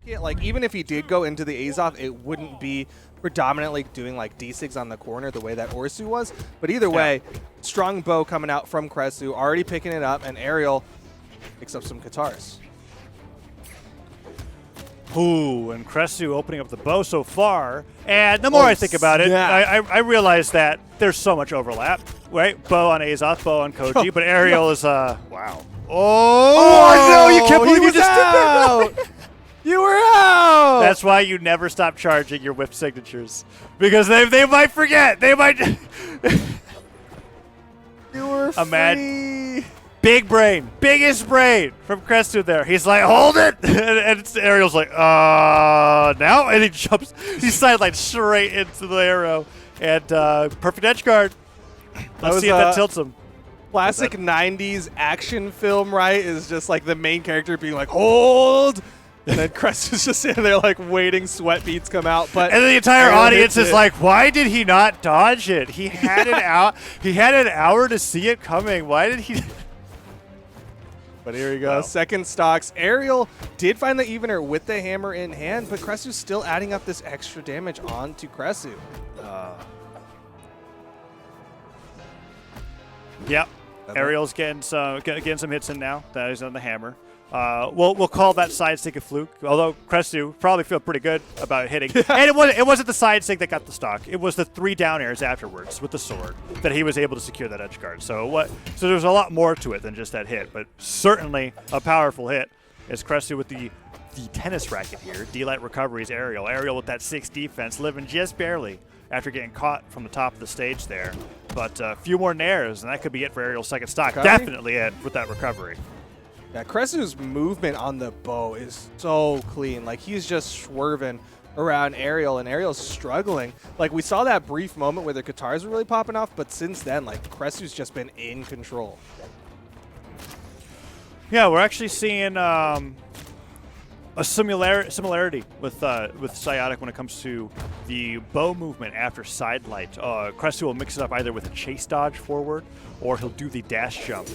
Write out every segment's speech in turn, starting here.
it, like even if he did go into the Azoth, it wouldn't be predominantly doing like D6 on the corner the way that Orsu was. But either way, strong bow coming out from Kresuu, already picking it up, and Aerial picks up some Katars. Ooh, and Kresuu opening up the bow so far. And the more I think about it, I realize that there's so much overlap, right? Bow on Azoth, bow on Koji, but Aerial is, wow. Oh, no, you can't believe you just did that. You were out. That's why you never stop charging your whip signatures. Because they might forget. They might. You were free. Big brain, biggest brain from Kresuu there. He's like, hold it! and Aerial's like, now? And he jumps, he sidelines straight into the arrow. And perfect edge guard. Let's see if that tilts him. Classic 90s action film, right? Is just like the main character being like, hold! And then Kresuu's just sitting there like waiting, sweat beads come out. But and the entire audience is like, why did he not dodge it? He had it out. He had an hour to see it coming. Why did he... But here we go, wow. Second stocks. Aerial did find the evener with the hammer in hand, but Kresuu's still adding up this extra damage onto Kresuu. Yep, Aerial's getting some hits in now. That is on the hammer. We'll call that side stick a fluke, although Kresuu probably feel pretty good about hitting. And it wasn't the side stick that got the stock. It was the 3 down airs afterwards with the sword that he was able to secure that edge guard. So there's a lot more to it than just that hit, but certainly a powerful hit. Is Kresuu with the tennis racket here. D-Light recoveries Aerial. Aerial with that 6 defense, living just barely after getting caught from the top of the stage there. But a few more nairs, and that could be it for Aerial's second stock. Recovery? Definitely it with that recovery. Yeah, Kresuu's movement on the bow is so clean. Like, he's just swerving around Aerial, and Aerial's struggling. Like, we saw that brief moment where the Katars were really popping off, but since then, like, Kresuu's just been in control. Yeah, we're actually seeing a similarity with Psiotic when it comes to the bow movement after side light. Kresuu will mix it up either with a chase dodge forward, or he'll do the dash jump.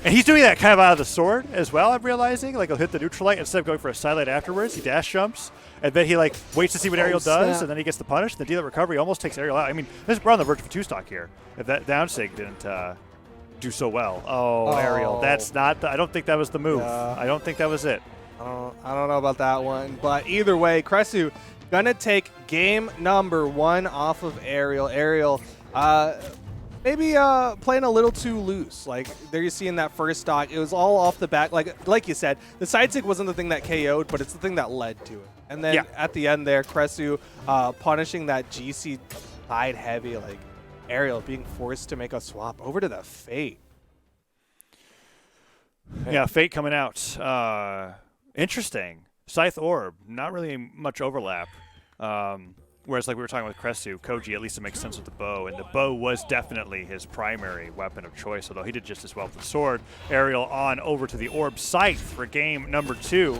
And he's doing that kind of out of the sword as well, I'm realizing. Like, he'll hit the neutral light instead of going for a side light afterwards. He dash jumps, and then he, like, waits to see what Aerial does, and then he gets the punish. The deal recovery almost takes Aerial out. I mean, we're on the verge of a 2-stock here. If that down sig didn't do so well. Oh, Aerial. That's not I don't think that was the move. I don't think that was it. I don't know about that one. But either way, Kresuu gonna take game number 1 off of Aerial. Aerial, maybe playing a little too loose. Like, there you see in that first stock, it was all off the back. Like you said, the side stick wasn't the thing that KO'd, but it's the thing that led to it. And then at the end there, Kresuu punishing that GC side heavy, like Aerial being forced to make a swap over to the Fate. Yeah, Fate coming out. Interesting. Scythe Orb, not really much overlap. Whereas, like we were talking with Kresuu, Koji, at least it makes sense with the bow, and the bow was definitely his primary weapon of choice, although he did just as well with the sword. Aerial on over to the Orb Scythe for game number 2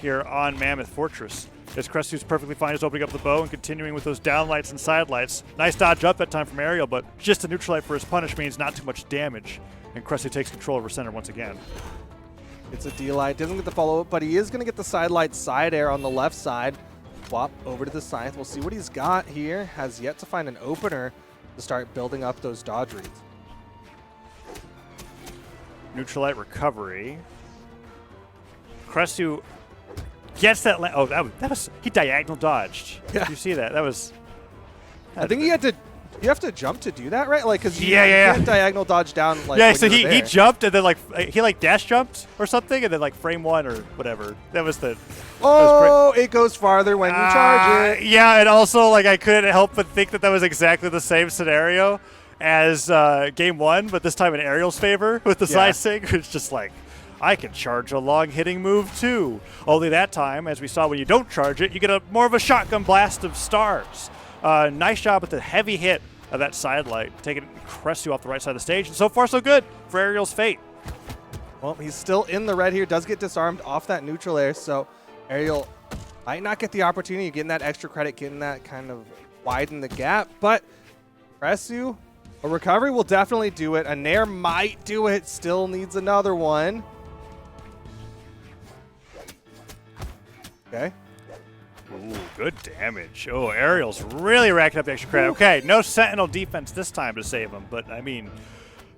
here on Mammoth Fortress. As Kresuu's perfectly fine just opening up the bow and continuing with those down lights and side lights. Nice dodge up that time from Aerial, but just a neutral light for his punish means not too much damage, and Kresuu takes control over center once again. It's a D-Light, doesn't get the follow-up, but he is going to get the side light side air on the left side. Swap over to the Scythe. We'll see what he's got here. Has yet to find an opener to start building up those dodge reads. Neutral light recovery. Kresuu gets that. Oh, that was he diagonal dodged. Yeah. Did you see that? That was. I think he had to. You have to jump to do that, right? Like, because you can't diagonal dodge down. Like, yeah, so he jumped and then he dash jumped or something and then like frame 1 or whatever. That was the. Oh, it goes farther when you charge it. Yeah, and also like I couldn't help but think that was exactly the same scenario as game 1, but this time in Aerial's favor with the side stick. It's just like, I can charge a long hitting move too. Only that time, as we saw when you don't charge it, you get more of a shotgun blast of stars. Nice job with the heavy hit of that side light, taking Kresuu off the right side of the stage. And so far, so good for Aerial's Fate. Well, he's still in the red here, does get disarmed off that neutral air, so Aerial might not get the opportunity of getting that extra credit, getting that kind of widen the gap, but Kresuu, a recovery will definitely do it. A nair might do it, still needs another one. Okay. Ooh, good damage. Oh, Aerial's really racking up the extra credit. Okay, no Sentinel defense this time to save him, but I mean,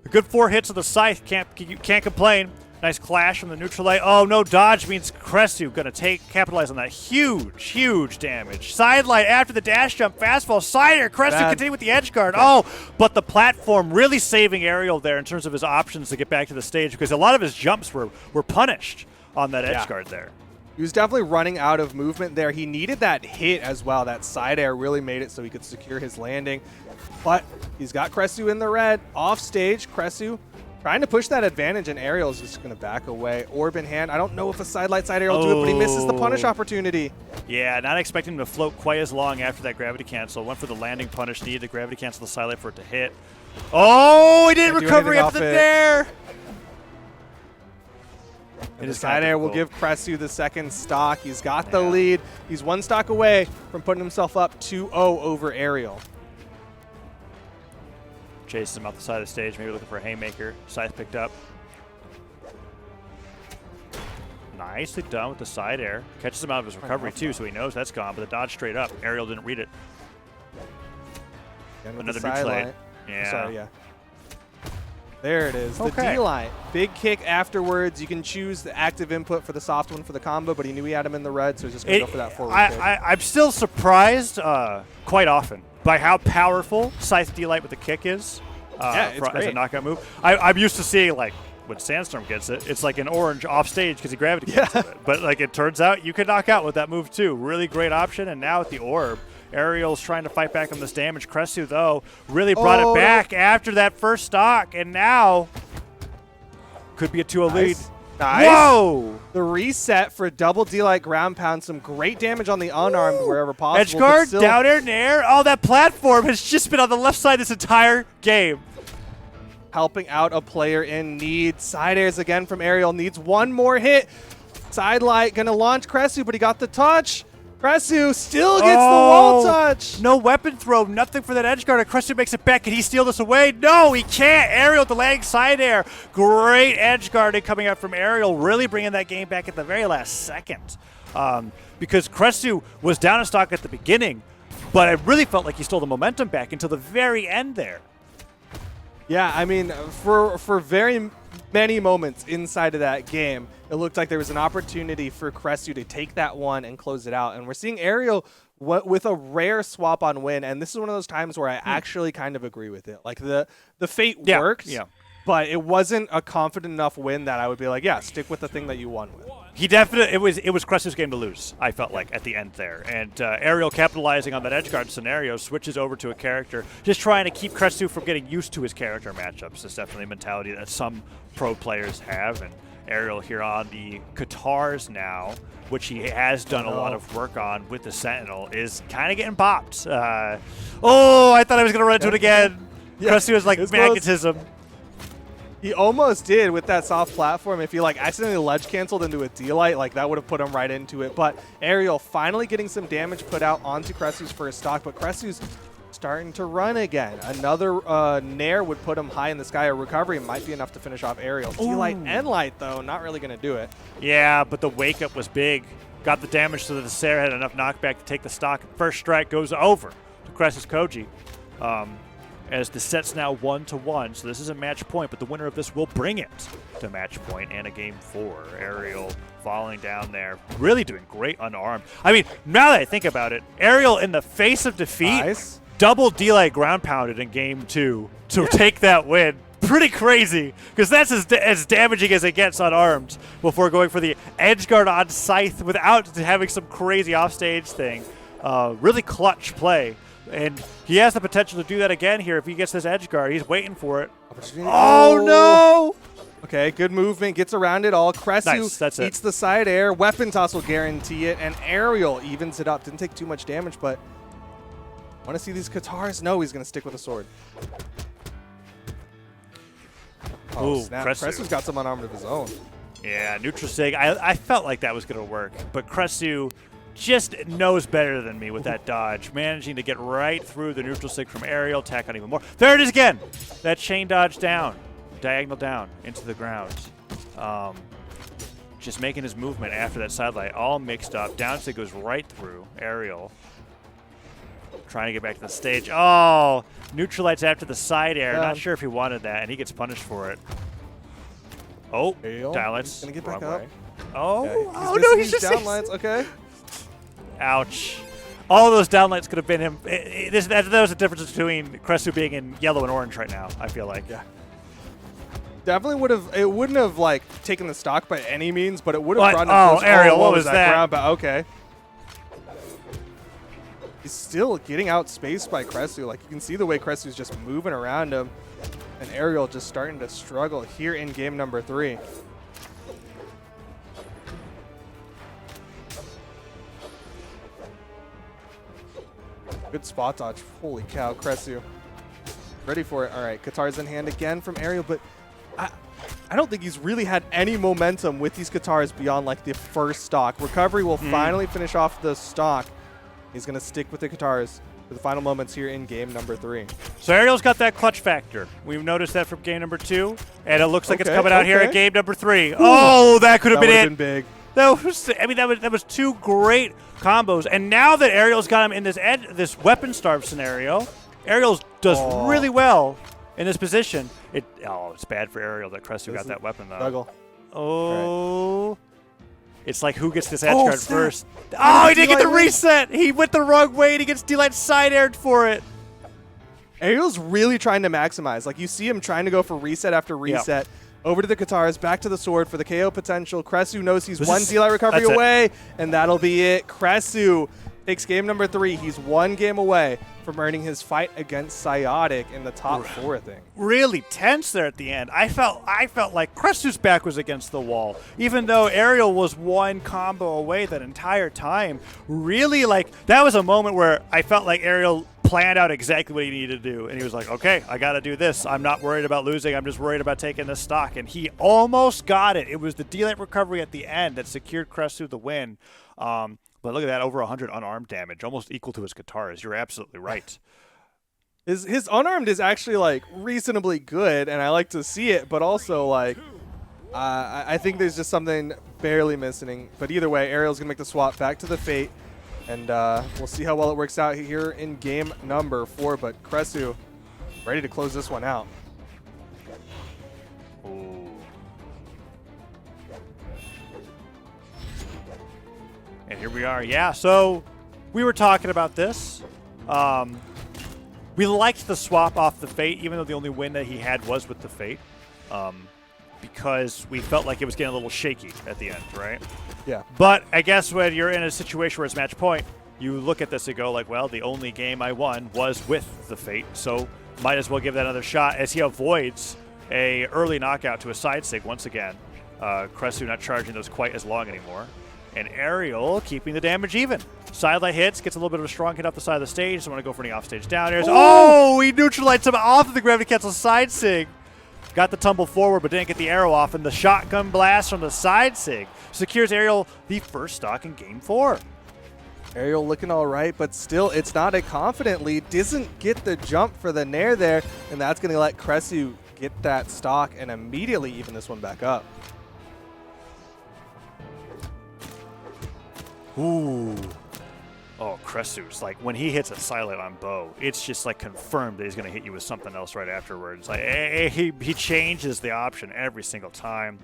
a good 4 hits of the Scythe, can't complain. Nice clash from the neutral lane. Oh, no dodge means Kresuu gonna capitalize on that huge damage. Sidelight after the dash jump, fastfall, Cider, Kresuu continue with the edge guard. Oh, but the platform really saving Aerial there in terms of his options to get back to the stage because a lot of his jumps were punished on that edge guard there. He was definitely running out of movement there. He needed that hit as well. That side air really made it so he could secure his landing. But he's got Kresuu in the red. Off stage, Kresuu trying to push that advantage, and Aerial's just going to back away. Orb in hand. I don't know if a sidelight side air will do it, but he misses the punish opportunity. Yeah, not expecting him to float quite as long after that gravity cancel. Went for the landing punish, needed the gravity cancel the sidelight for it to hit. Oh, he didn't recover after the dair. And the side air will give Kresuu the second stock. He's got the lead. He's 1 stock away from putting himself up 2-0 over Aerial. Chases him off the side of the stage, maybe looking for a haymaker. Scythe picked up. Nicely done with the side air. Catches him out of his recovery too, so he knows that's gone, but the dodge straight up. Aerial didn't read it. Another neutral lane. Yeah. Sorry, yeah. There it is, the D-line. Big kick afterwards. You can choose the active input for the soft one for the combo, but he knew he had him in the red, so he's just going to go for that forward kick. I'm still surprised quite often by how powerful Scythe D-Light with the kick is it's as a knockout move. I'm used to seeing, like, when Sandstorm gets it, it's like an orange off stage because he gravity cancels it. But, like, it turns out you can knock out with that move, too. Really great option, and now with the Orb, Aerial's trying to fight back on this damage. Kresuu, though, really brought it back after that first stock, and now could be a 2-0 lead. Nice. Whoa! The reset for double D-Light ground pound. Some great damage on the unarmed wherever possible. Edge guard, down air, nair. Oh, that platform has just been on the left side this entire game. Helping out a player in need. Side airs again from Aerial. Needs one more hit. Sidelight going to launch Kresuu, but he got the touch. Kresuu still gets the wall touch. No weapon throw, nothing for that edge guard. Kresuu makes it back. Can he steal this away? No, he can't. Aerial delaying side air. Great edge guarding coming out from Aerial, really bringing that game back at the very last second. Because Kresuu was down in stock at the beginning, but I really felt like he stole the momentum back until the very end there. Yeah, I mean, for very many moments inside of that game, it looked like there was an opportunity for Kresuu to take that one and close it out. And we're seeing Aerial with a rare swap on win, and this is one of those times where I actually kind of agree with it. Like, the fate worked, but it wasn't a confident enough win that I would be like, yeah, stick with the thing that you won with. He definitely, it was Kresuu's game to lose, I felt like, at the end there. And Aerial capitalizing on that edgeguard scenario, switches over to a character, just trying to keep Kresuu from getting used to his character matchups. It's definitely a mentality that some pro players have. And Aerial here on the Katars now, which he has done a lot of work on with the Sentinel, is kind of getting bopped. Oh, I thought I was going to run into it again. Kresuu is like magnetism. He almost did with that soft platform. If he like accidentally ledge canceled into a D-Light, like that would have put him right into it. But Aerial finally getting some damage put out onto Kresuu's first stock, but Kresuu's starting to run again. Another Nair would put him high in the sky. A recovery might be enough to finish off Aerial. D-Light and Light, though, not really going to do it. Yeah, but the wake-up was big. Got the damage so that the Sarah had enough knockback to take the stock. First strike goes over to Kresuu's Koji. As the set's now 1-1, so this is a match point, but the winner of this will bring it to match point and a game 4. Aerial falling down there, really doing great unarmed. I mean, now that I think about it, Aerial in the face of defeat, double D-Light ground pounded in game 2 to take that win. Pretty crazy, because that's as damaging as it gets unarmed before going for the edge guard on Scythe without having some crazy offstage thing. Really clutch play. And he has the potential to do that again here if he gets this edge guard. He's waiting for it. Oh, no! Okay, good movement. Gets around it all. Kresuu eats the side air. Weapon toss will guarantee it. And Aerial evens it up. Didn't take too much damage, but want to see these Katars? No, he's going to stick with the sword. Oh, snap. Kresuu's got some unarmed of his own. Yeah, neutral sig. I felt like that was going to work, but Kresuu just knows better than me with that dodge, managing to get right through the neutral sig from Aerial, tack on even more. There it is again! That chain dodge down, diagonal down into the ground. just making his movement after that side light, all mixed up. Down stick goes right through. Aerial trying to get back to the stage. Oh, neutralites after the side air. Not sure if he wanted that, and he gets punished for it. Oh, downlights. Gonna get back up. Oh, okay. Oh no, he's just downlights. Okay. Ouch. All those downlights could have been him. That was the difference between Kresuu being in yellow and orange right now, I feel like. Yeah. Definitely would have. It wouldn't have like taken the stock by any means, but it would have brought Oh, Aerial, what was that? Ground, but okay. He's still getting outspaced by Kresuu. Like you can see the way Kresuu's just moving around him, and Aerial just starting to struggle here in game number 3. Good spot dodge. Holy cow, Kresuu. Ready for it. All right, Katars in hand again from Aerial, but I don't think he's really had any momentum with these Katars beyond like the first stock. Recovery will finally finish off the stock. He's going to stick with the Katars for the final moments here in game number 3. So Aerial's got that clutch factor. We've noticed that from game number 2, and it looks like it's coming out here at game number 3. Ooh. Oh, that could have been it. Been big. That was, I mean, that was 2 great combos. And now that Aerial's got him in this weapon starve scenario, Aerial does really well in this position. It's bad for Aerial that Kresuu got that weapon though. Struggle. Oh. Right. It's like who gets this edge guard first. Oh, he didn't get the reset. He went the wrong way and he gets D-Light side-aired for it. Aerial's really trying to maximize. Like you see him trying to go for reset after reset. Yep. Over to the Katars, back to the sword for the KO potential. Kresuu knows he's one D-Light recovery away, and that'll be it. Kresuu takes game number 3. He's 1 game away from earning his fight against Psyotic in the top 4, I think. Really tense there at the end. I felt like Kresuu's back was against the wall, even though Aerial was 1 combo away that entire time. Really, like, that was a moment where I felt like Aerial planned out exactly what he needed to do, and he was like, okay, I got to do this. I'm not worried about losing. I'm just worried about taking this stock, and he almost got it. It was the D-Light recovery at the end that secured Kresuu the win. But look at that, over 100 unarmed damage, almost equal to his Katars. You're absolutely right. His unarmed is actually like reasonably good, and I like to see it, but also like I think there's just something barely missing. But either way, Aerial's gonna make the swap back to the Fate. And we'll see how well it works out here in game number 4. But Kresuu ready to close this one out. Ooh. And here we are. Yeah, so we were talking about this. We liked the swap off the Fate, even though the only win that he had was with the Fate. Because we felt like it was getting a little shaky at the end, right? Yeah. But I guess when you're in a situation where it's match point, you look at this and go like, well, the only game I won was with the Fate, so might as well give that another shot as he avoids a early knockout to a side sig once again. Kresuu not charging those quite as long anymore. And Aerial keeping the damage even. Sidelight hits, gets a little bit of a strong hit off the side of the stage. Doesn't want to go for any offstage down airs. Oh, he neutralized him off of the gravity cancel side sig. Got the tumble forward, but didn't get the arrow off, and the shotgun blast from the side sig secures Aerial the first stock in game 4. Aerial looking all right, but still, it's not a confident lead. Doesn't get the jump for the nair there, and that's going to let Kresuu get that stock and immediately even this one back up. Ooh. Oh, Kresuu's like, when he hits a silent on bow, it's just like confirmed that he's going to hit you with something else right afterwards. Like, he changes the option every single time.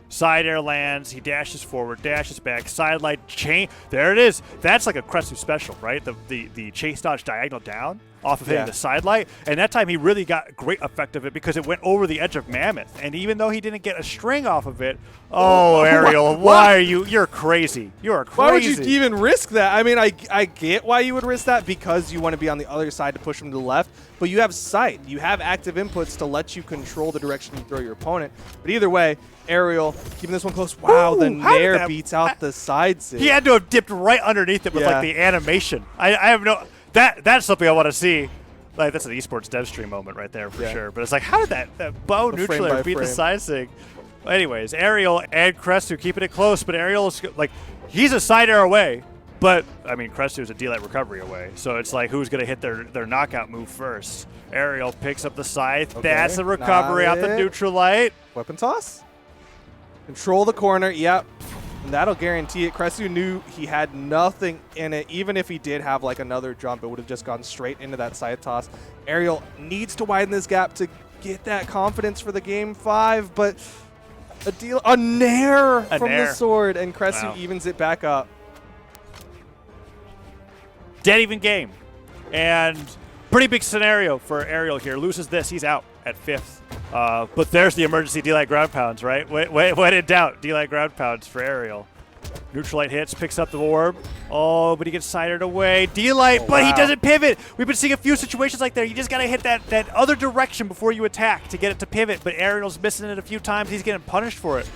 Side air lands, he dashes forward, dashes back, side light chain. There it is. That's like a Kresuu special, right? The chase dodge diagonal down off of hitting the side light. And that time he really got great effect of it because it went over the edge of Mammoth. And even though he didn't get a string off of it, oh, Aerial, why are you're crazy. You're crazy. Why would you even risk that? I mean, I get why you would risk that because you want to be on the other side to push him to the left, but you have sight. You have active inputs to let you control the direction you throw your opponent. But either way, Aerial keeping this one close. Wow, the nair beats out the side sig. He had to have dipped right underneath it with like the animation. I have no that's something I want to see. Like that's an esports dev stream moment right there for sure. But it's like, how did that bow neutralizer beat the side sig? Well, anyways, Aerial and Kresuu keeping it close, but Aerial's like he's a side air away. But I mean, Kresuu's a D-Light recovery away, so it's like who's gonna hit their knockout move first? Aerial picks up the scythe. Okay, that's a recovery out the neutral light. Weapon toss. Control the corner. Yep. And that'll guarantee it. Kresuu knew he had nothing in it. Even if he did have like another jump, it would have just gone straight into that side toss. Aerial needs to widen this gap to get that confidence for the game 5, but a nair from the sword, and Kresuu evens it back up. Dead even game. And pretty big scenario for Aerial here. Loses this, he's out at 5th. But there's the emergency D-Light ground pounds, right? When in doubt, D-Light ground pounds for Aerial. Neutralite hits, picks up the orb. Oh, but he gets sided away. D-Light, but he doesn't pivot. We've been seeing a few situations like that. You just got to hit that other direction before you attack to get it to pivot. But Aerial's missing it a few times. He's getting punished for it.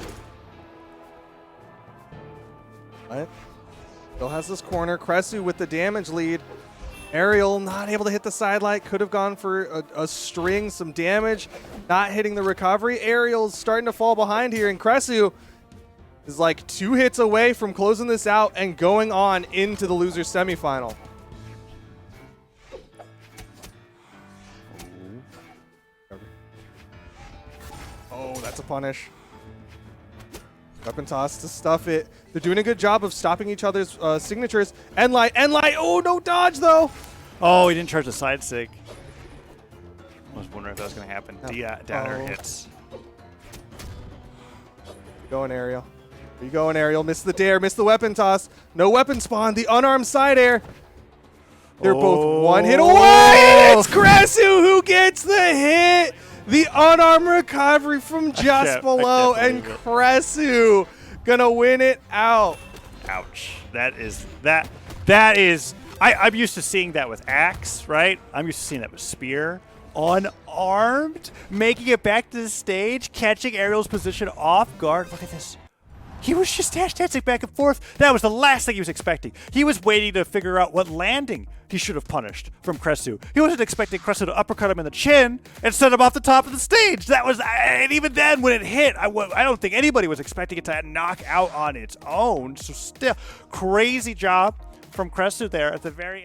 What? Still has this corner. Kresuu with the damage lead. Aerial not able to hit the sidelight. Could have gone for a string, some damage. Not hitting the recovery. Aerial's starting to fall behind here, and Kresuu is like 2 hits away from closing this out and going on into the loser semifinal. Oh, that's a punish. Weapon toss to stuff it. They're doing a good job of stopping each other's signatures. Endlight. Oh, no dodge though. Oh, he didn't charge the side sig. I was wondering if that was going to happen. Downer hits. Going Aerial. Where you going, Aerial? Missed the dare, missed the weapon toss. No weapon spawn. The unarmed side air. They're both 1 hit away, and it's Kresuu who gets the hit. The unarmed recovery from just below, and Kresuu gonna win it out. Ouch. That is I'm used to seeing that with Axe, right? I'm used to seeing that with Spear. Unarmed, making it back to the stage, catching Aerial's position off guard. Look at this. He was just dancing back and forth. That was the last thing he was expecting. He was waiting to figure out what landing he should have punished from Kresuu. He wasn't expecting Kresuu to uppercut him in the chin and send him off the top of the stage. That was, and even then when it hit, I don't think anybody was expecting it to knock out on its own. So still, crazy job from Kresuu there at the very end.